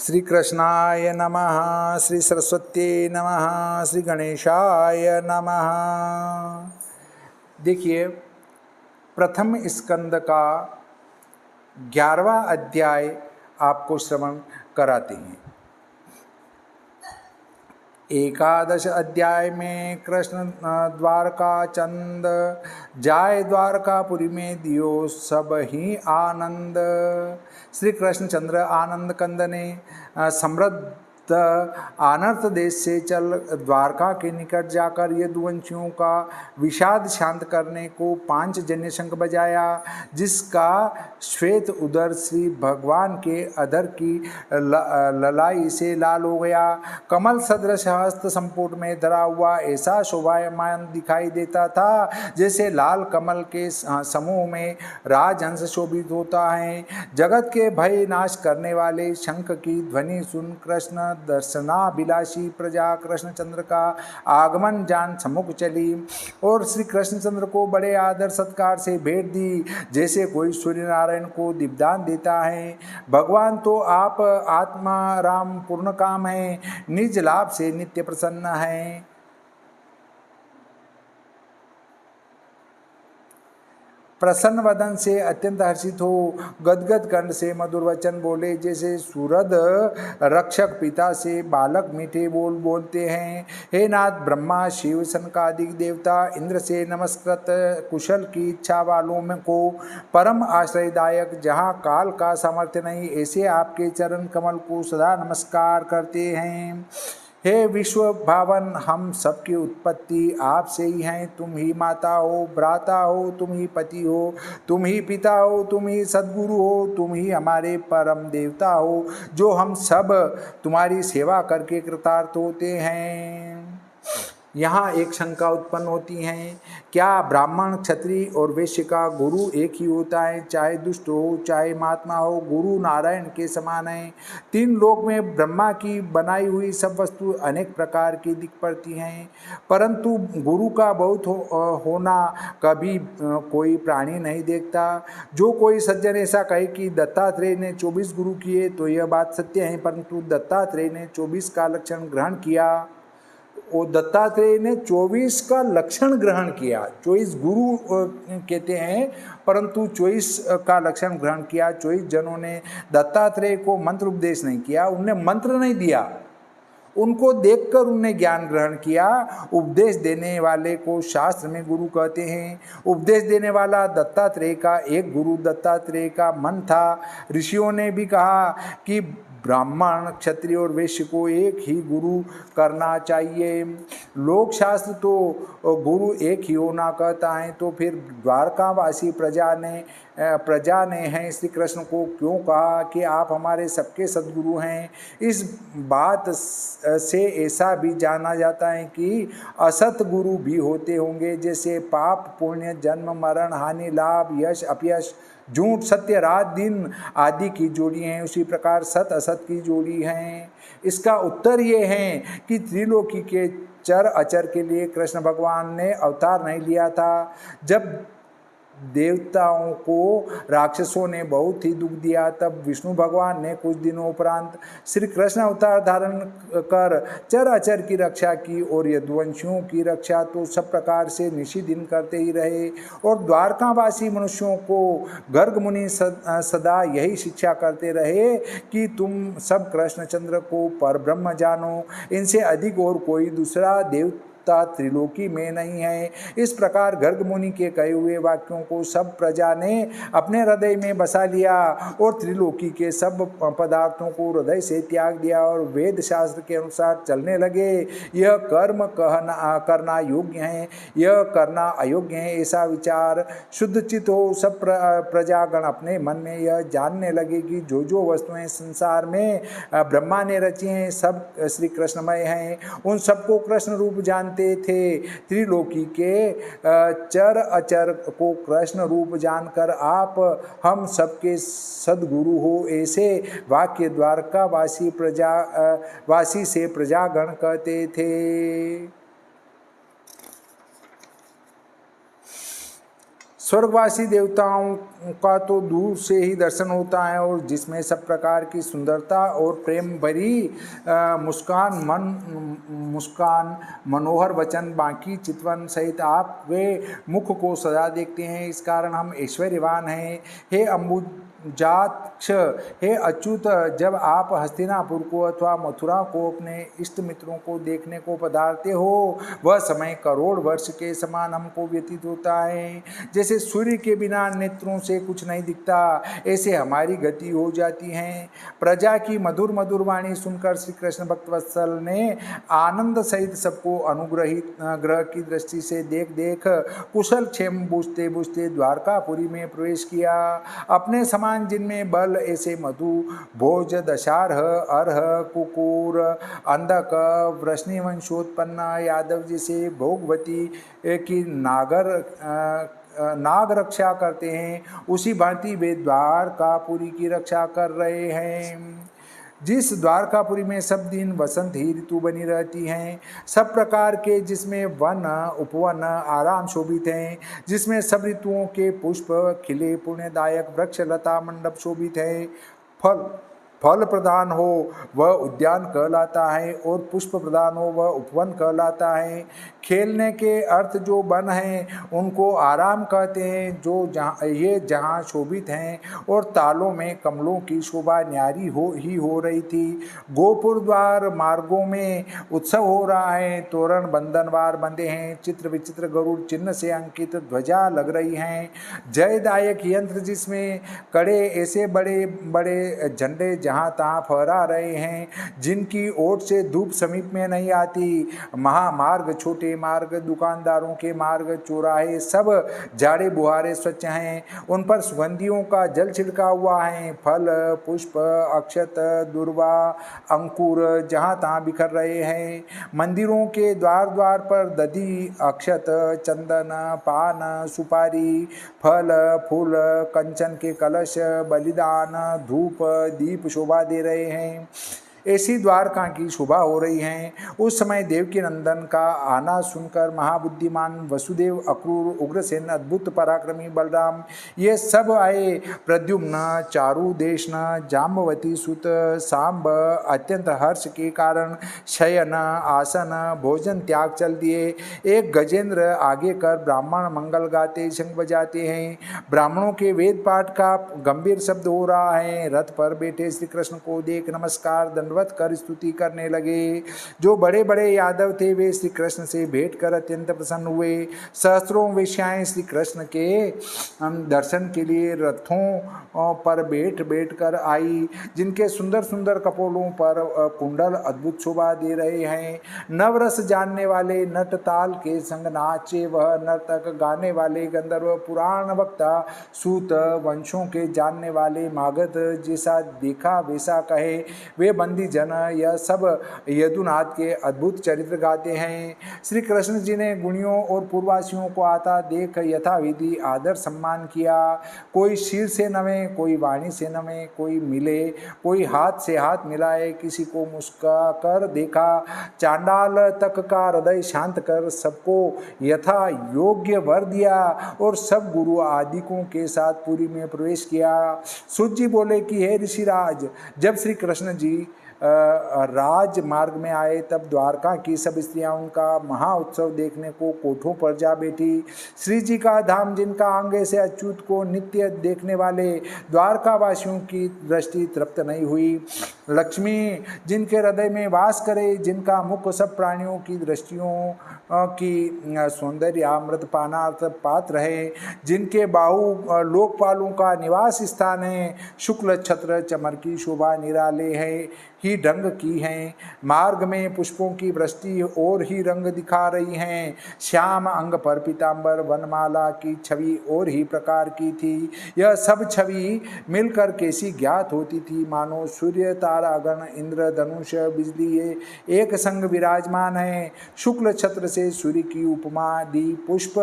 श्री कृष्णाय नमः, श्री सरस्वती नमः, श्री गणेशाय नमः। देखिए, प्रथम स्कंद का 11वां अध्याय आपको श्रवण कराते हैं। एकादश अध्याय में कृष्ण द्वारका चंद जाय द्वारकापुरी में दियो सब ही आनंद। श्री कृष्णचंद्र आनंद कंद ने समृद्ध अनर्थ देश से चल द्वारका के निकट जाकर यदुवंशियों का विषाद शांत करने को पांचजन्य शंख बजाया, जिसका श्वेत उदर श्री भगवान के अधर की ललाई से लाल हो गया। कमल सदृश हस्त संपुट में धरा हुआ ऐसा शोभायमान दिखाई देता था, जैसे लाल कमल के समूह में राजहंस शोभित होता है। जगत के भय नाश करने वाले शंख की ध्वनि सुन कृष्ण दर्शनाभिलाषी प्रजा कृष्णचंद्र का आगमन जान सम्मुख चली और श्री कृष्णचंद्र को बड़े आदर सत्कार से भेंट दी, जैसे कोई सूर्य नारायण को दीपदान देता है। भगवान तो आप आत्मा राम पूर्ण काम है, निज लाभ से नित्य प्रसन्न है। प्रसन्न वदन से अत्यंत हर्षित हो गदगद कंठ से मधुर वचन बोले, जैसे सूरद रक्षक पिता से बालक मीठे बोल बोलते हैं। हे नाथ, ब्रह्मा शिव सनकादिक देवता इंद्र से नमस्कृत कुशल की इच्छा वालों में को परम आश्रयदायक, जहाँ काल का सामर्थ्य नहीं, ऐसे आपके चरण कमल को सदा नमस्कार करते हैं। हे विश्व भावन, हम सबकी उत्पत्ति आपसे ही हैं। तुम ही माता हो, भ्राता हो, तुम ही पति हो, तुम ही पिता हो, तुम ही सद्गुरु हो, तुम ही हमारे परम देवता हो, जो हम सब तुम्हारी सेवा करके कृतार्थ होते हैं। यहाँ एक शंका उत्पन्न होती है, क्या ब्राह्मण क्षत्रिय और वैश्य का गुरु एक ही होता है? चाहे दुष्ट हो चाहे महात्मा हो, गुरु नारायण के समान है। तीन लोक में ब्रह्मा की बनाई हुई सब वस्तु अनेक प्रकार की दिख पड़ती हैं, परंतु गुरु का बहुत होना कभी कोई प्राणी नहीं देखता। जो कोई सज्जन ऐसा कहे कि दत्तात्रेय ने 24 गुरु किए, तो यह बात सत्य है, परंतु दत्तात्रेय ने 24 का लक्षण ग्रहण किया। वो दत्तात्रेय ने 24 का लक्षण ग्रहण किया। 24 गुरु कहते हैं, परंतु 24 का लक्षण ग्रहण किया। 24 जनों ने दत्तात्रेय को मंत्र उपदेश नहीं किया, उनने मंत्र नहीं दिया, उनको देखकर उनने ज्ञान ग्रहण किया। उपदेश देने वाले को शास्त्र में गुरु कहते हैं। उपदेश देने वाला दत्तात्रेय का एक गुरु दत्तात्रेय का मन था। ऋषियों ने भी कहा कि ब्राह्मण क्षत्रिय और वैश्य को एक ही गुरु करना चाहिए। लोक शास्त्र तो गुरु एक ही होना कहता है, तो फिर द्वारकावासी प्रजा ने हैं श्री कृष्ण को क्यों कहा कि आप हमारे सबके सद्गुरु हैं? इस बात से ऐसा भी जाना जाता है कि असत गुरु भी होते होंगे, जैसे पाप पुण्य, जन्म मरण, हानि लाभ, यश अपयश, झूठ सत्य, रात दिन आदि की जोड़ी हैं, उसी प्रकार सत असत की जोड़ी हैं। इसका उत्तर ये है कि त्रिलोकी के चर अचर के लिए कृष्ण भगवान ने अवतार नहीं लिया था। जब देवताओं को राक्षसों ने बहुत ही दुख दिया, तब विष्णु भगवान ने कुछ दिनों उपरांत श्री कृष्ण अवतार धारण कर चर अचर की रक्षा की और यदुवंशियों की रक्षा तो सब प्रकार से निशिदिन करते ही रहे। और द्वारकावासी मनुष्यों को गर्ग मुनि सदा यही शिक्षा करते रहे कि तुम सब कृष्णचंद्र को परब्रह्म जानो, इनसे अधिक और कोई दूसरा देवता त्रिलोकी में नहीं है। इस प्रकार गर्ग मुनि के कहे हुए वाक्यों को सब प्रजा ने अपने हृदय में बसा लिया और त्रिलोकी के सब पदार्थों को हृदय से त्याग दिया और वेद शास्त्र के अनुसार चलने लगे। यह कर्म करना योग्य है, यह करना अयोग्य है, ऐसा विचार शुद्ध चित्त हो सब प्रजागण अपने मन में यह जानने लगे कि जो जो वस्तुएं संसार में ब्रह्मा ने रची हैं सब श्री कृष्णमय हैं। उन सबको कृष्ण रूप जानते थे। त्रिलोकी के चर अचर को कृष्ण रूप जानकर आप हम सबके सद्गुरु हो, ऐसे वाक्य वासी से प्रजागण कहते थे। स्वर्गवासी देवताओं का तो दूर से ही दर्शन होता है, और जिसमें सब प्रकार की सुंदरता और प्रेम भरी मुस्कान मनोहर वचन बाकी चितवन सहित आप वे मुख को सदा देखते हैं। इस कारण हम ऐश्वर्यवान हैं। हे अम्बुजाक्ष, हे अच्युत, जब आप हस्तिनापुर को अथवा मथुरा को अपने इष्ट मित्रों को देखने को पधारते हो, वह समय करोड़ वर्ष के समान हमको व्यतीत होता है। जैसे सूर्य के बिना नेत्रों से कुछ नहीं दिखता, ऐसे हमारी गति हो जाती है। प्रजा की मधुर मधुर वाणी सुनकर श्री कृष्ण भक्तवत्सल ने आनंद सहित सबको अनुग्रहित ग्रह की दृष्टि से देख देख कुशल क्षेम पूछते पूछते द्वारकापुरी में प्रवेश किया। अपने समान जिनमें बल ऐसे मधु भोज दशारह अर्ह कुकुर अंधक वृष्णिवंशोत्पन्न यादव जैसे भोगवती की नाग रक्षा करते हैं, उसी भांति वे द्वारकापुरी की रक्षा कर रहे हैं। जिस द्वारकापुरी में सब दिन वसंत ही ऋतु बनी रहती हैं, सब प्रकार के जिसमें वन उपवन आराम शोभित हैं, जिसमें सब ऋतुओं के पुष्प खिले पुण्यदायक वृक्ष लता मंडप शोभित है, फल प्रदान हो वह उद्यान कहलाता है, और पुष्प प्रदान हो वह उपवन कहलाता है। खेलने के अर्थ जो वन हैं उनको आराम कहते हैं, जो जहाँ शोभित हैं, और तालों में कमलों की शोभा न्यारी हो रही थी। गोपुर द्वार मार्गों में उत्सव हो रहा है, तोरण बंधनवार बंधे हैं, चित्र विचित्र गरुड़ चिन्ह से अंकित ध्वजा लग रही हैं, जयदायक यंत्र जिसमें कड़े ऐसे बड़े बड़े झंडे जहाँ तहाँ फहरा रहे हैं, जिनकी ओट से धूप समीप में नहीं आती। महामार्ग छोटे मार्ग दुकानदारों के मार्ग चौराहे सब झाड़े बुहारे स्वच्छ हैं, उन पर सुगंधियों का जल छिड़का हुआ है। फल पुष्प अक्षत दुर्वा अंकुर जहाँ तहाँ बिखर रहे हैं। मंदिरों के द्वार द्वार पर दधी अक्षत चंदन पान सुपारी फल फूल कंचन के कलश बलिदान धूप दीप शोभा दे रहे हैं। ऐसी द्वारका की शोभा हो रही है। उस समय देवकी नंदन का आना सुनकर महाबुद्धिमान वसुदेव अक्रूर उग्रसेन अद्भुत पराक्रमी बलराम ये सब आए। प्रद्युम्न चारु देशन जाम्बवती सुत सांब अत्यंत हर्ष के कारण शयन आसन भोजन त्याग चल दिए। एक गजेंद्र आगे कर ब्राह्मण मंगल गाते शंख बजाते हैं। ब्राह्मणों के वेद पाठ का गंभीर शब्द हो रहा है। रथ पर बैठे श्री कृष्ण को देख नमस्कार कर स्तुति करने लगे। जो बड़े बड़े यादव थे वे श्री कृष्ण से भेंट कर अत्यंत प्रसन्न हुए। सहस्त्रों वेश्याएं श्री कृष्ण के दर्शन के लिए रथों पर बैठ कर आई, जिनके सुंदर सुंदर कपोलों पर कुंडल अद्भुत शोभा दे रहे हैं। नवरस जानने वाले नट ताल के संग नाचे वह नर्तक, गाने वाले गंधर्व, पुराण वक्ता सूत, वंशों के जानने वाले मागध, जैसा देखा वैसा कहे वे बंदी जन, यह सब यदुनाथ के अद्भुत चरित्र गाते हैं। श्री कृष्ण जी ने गुणियों और पूर्ववासियों को आता देख यथाविधि आदर सम्मान किया। कोई शीर से नवे, कोई वाणी से नवे, कोई मिले, कोई हाथ से हाथ मिलाए, किसी को मुस्का कर देखा। चांडाल तक का हृदय शांत कर सबको यथा योग्य वर दिया और सब गुरु आदिकों के साथ पुरी में प्रवेश किया। सूत जी बोले कि हे ऋषिराज, जब श्री कृष्ण जी राजमार्ग में आए तब द्वारका की सब स्त्रियां उनका महा उत्सव देखने को कोठों पर जा बैठी। श्री जी का धाम जिनका आगे से अच्युत को नित्य देखने वाले द्वारका वासियों की दृष्टि तृप्त नहीं हुई। लक्ष्मी जिनके हृदय में वास करे, जिनका मुख सब प्राणियों की दृष्टियों की सौंदर्य अमृत पानार्थ पात्र है, जिनके बाहु लोकपालों का निवास स्थान है, शुक्ल छत्र चमर की शोभा निराले है ही ढंग की हैं। मार्ग में पुष्पों की वृष्टि और ही रंग दिखा रही हैं। श्याम अंग पर पीतांबर वनमाला की छवि और ही प्रकार की थी। यह सब छवि मिलकर कैसी ज्ञात होती थी, मानो सूर्य तारागण इंद्र धनुष बिजली ये एक संग विराजमान है। शुक्ल छत्र से सूर्य की उपमा दी, पुष्प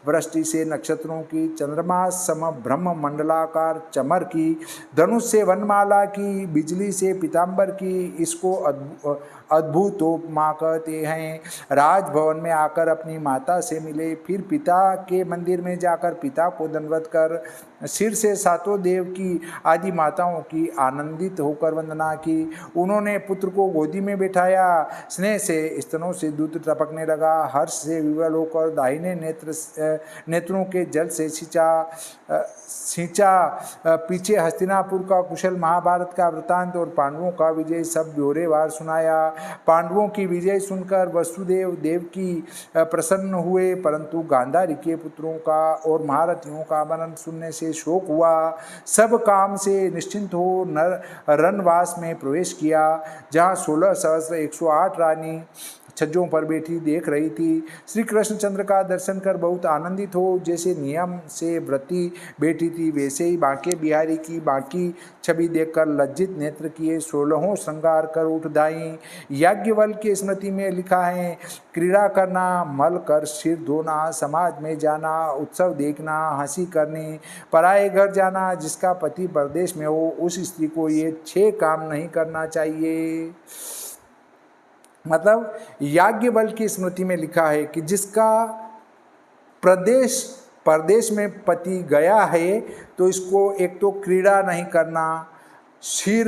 वृष्टि से नक्षत्रों की, चंद्रमा सम ब्रह्म मंडलाकार चमर की, धनुष से वनमाला की, बिजली से पीतांबर कि इसको अद्भुतोपमा कहते हैं। राजभवन में आकर अपनी माता से मिले, फिर पिता के मंदिर में जाकर पिता को दंडवत कर सिर से सातों देव की आदि माताओं की आनंदित होकर वंदना की। उन्होंने पुत्र को गोदी में बैठाया, स्नेह से स्तनों से दूध टपकने लगा, हर्ष से विवल होकर दाहिने नेत्रों के जल से सींचा। पीछे हस्तिनापुर का कुशल, महाभारत का वृतांत और पांडवों का विजय सब ब्यौरेवार सुनाया। पांडवों की विजय सुनकर वसुदेव देवकी प्रसन्न हुए, परंतु गांधारी के पुत्रों का और महारथियों का मरण सुनने से शोक हुआ। सब काम से निश्चिंत हो रनवास में प्रवेश किया, जहाँ 16 सहस्त्र 108 रानी छज्जों पर बैठी देख रही थी। श्री कृष्णचंद्र का दर्शन कर बहुत आनंदित हो, जैसे नियम से व्रती बैठी थी, वैसे ही बांके बिहारी की बाकी छवि देखकर लज्जित नेत्र किए 16 श्रृंगार कर उठ दाई। याज्ञवल्क्य की स्मृति में लिखा है, क्रीड़ा करना, मल कर सिर धोना, समाज में जाना, उत्सव देखना, हंसी करनी, पराए घर जाना, जिसका पति परदेश में हो उस स्त्री को ये 6 काम नहीं करना चाहिए। मतलब याज्ञवल्क्य की स्मृति में लिखा है कि जिसका परदेश में पति गया है तो इसको एक तो क्रीड़ा नहीं करना, सिर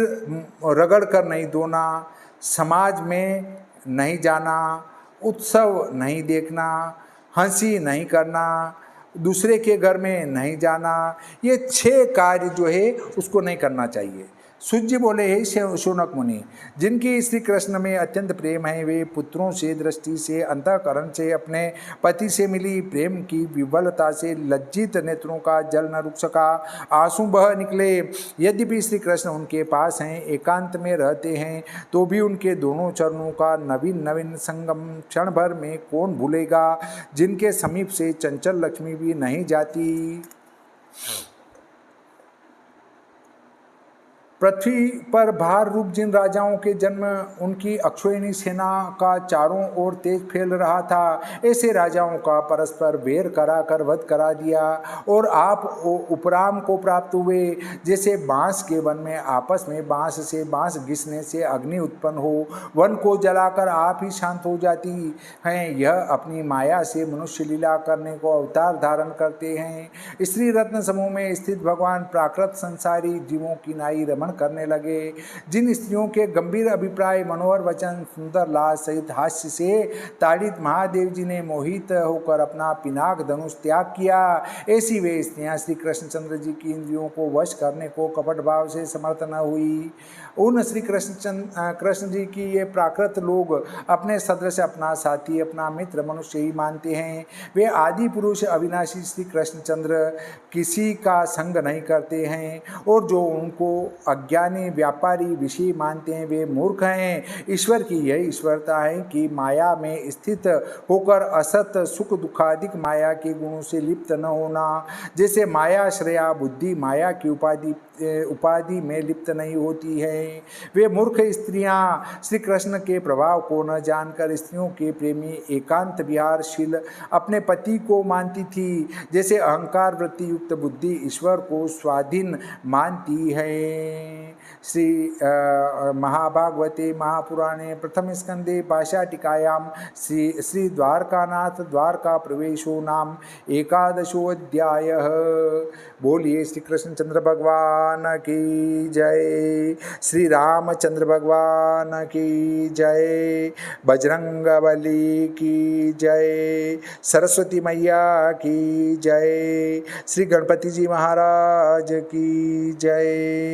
रगड़ कर नहीं धोना, समाज में नहीं जाना, उत्सव नहीं देखना, हंसी नहीं करना, दूसरे के घर में नहीं जाना, ये 6 कार्य जो है उसको नहीं करना चाहिए। सूत जी बोले, हे शौनक मुनि, जिनकी श्री कृष्ण में अत्यंत प्रेम है, वे पुत्रों से, दृष्टि से, अंतःकरण से, अपने पति से मिली प्रेम की विवलता से लज्जित नेत्रों का जल न रुक सका, आंसू बह निकले। यद्यपि श्री कृष्ण उनके पास हैं, एकांत में रहते हैं, तो भी उनके दोनों चरणों का नवीन नवीन संगम क्षण भर में कौन भूलेगा, जिनके समीप से चंचल लक्ष्मी भी नहीं जाती। पृथ्वी पर भार रूप जिन राजाओं के जन्म उनकी अक्षोहिणी सेना का चारों ओर तेज फैल रहा था, ऐसे राजाओं का परस्पर वेर कराकर वध करा दिया और आप उपराम को प्राप्त हुए। जैसे बांस के वन में आपस में बांस से बांस घिसने से अग्नि उत्पन्न हो, वन को जलाकर आप ही शांत हो जाती हैं, यह अपनी माया से मनुष्य लीला करने को अवतार धारण करते हैं। स्त्री रत्न समूह में स्थित भगवान प्राकृत संसारी जीवों की नाई रमण करने लगे। जिन स्त्रियों के गंभीर अभिप्राय, मनोहर वचन, सुंदर लाज सहित हास्य से ताड़ित महादेव जी ने मोहित होकर अपना पिनाक धनुष त्याग किया, ऐसी वे स्त्रियां श्री कृष्णचंद्र जी की इंद्रियों को वश करने को कपट भाव से समर्थ न हुई। उन श्री कृष्ण जी की ये प्राकृत लोग अपने सदृश, अपना साथी, अपना मित्र मनुष्य ही मानते हैं। वे आदि पुरुष अविनाशी श्री कृष्णचंद्र किसी का संग नहीं करते हैं, और जो उनको अज्ञानी व्यापारी विषय मानते हैं वे मूर्ख हैं। ईश्वर की यह ईश्वरता है कि माया में स्थित होकर असत सुख दुखादिक माया के गुणों से लिप्त न होना। जैसे माया श्रेया बुद्धि माया की उपाधि में लिप्त नहीं होती है, वे मूर्ख स्त्रियां श्री कृष्ण के प्रभाव को न जानकर स्त्रियों के प्रेमी एकांत विहारशील अपने पति को मानती थी। जैसे अहंकार वृत्ति युक्त बुद्धि ईश्वर को स्वाधीन मानती है। श्री महाभागवते महापुराणे प्रथम स्कंदे पाशाटिकायां श्री द्वारकानाथ द्वारका प्रवेशो नाम 11वाध्यायः। बोलिए श्री कृष्णचंद्र भगवान की जय, श्री रामचंद्र भगवान की जय, बजरंगबली की जय, सरस्वती मैया की जय, श्री गणपति जी महाराज की जय।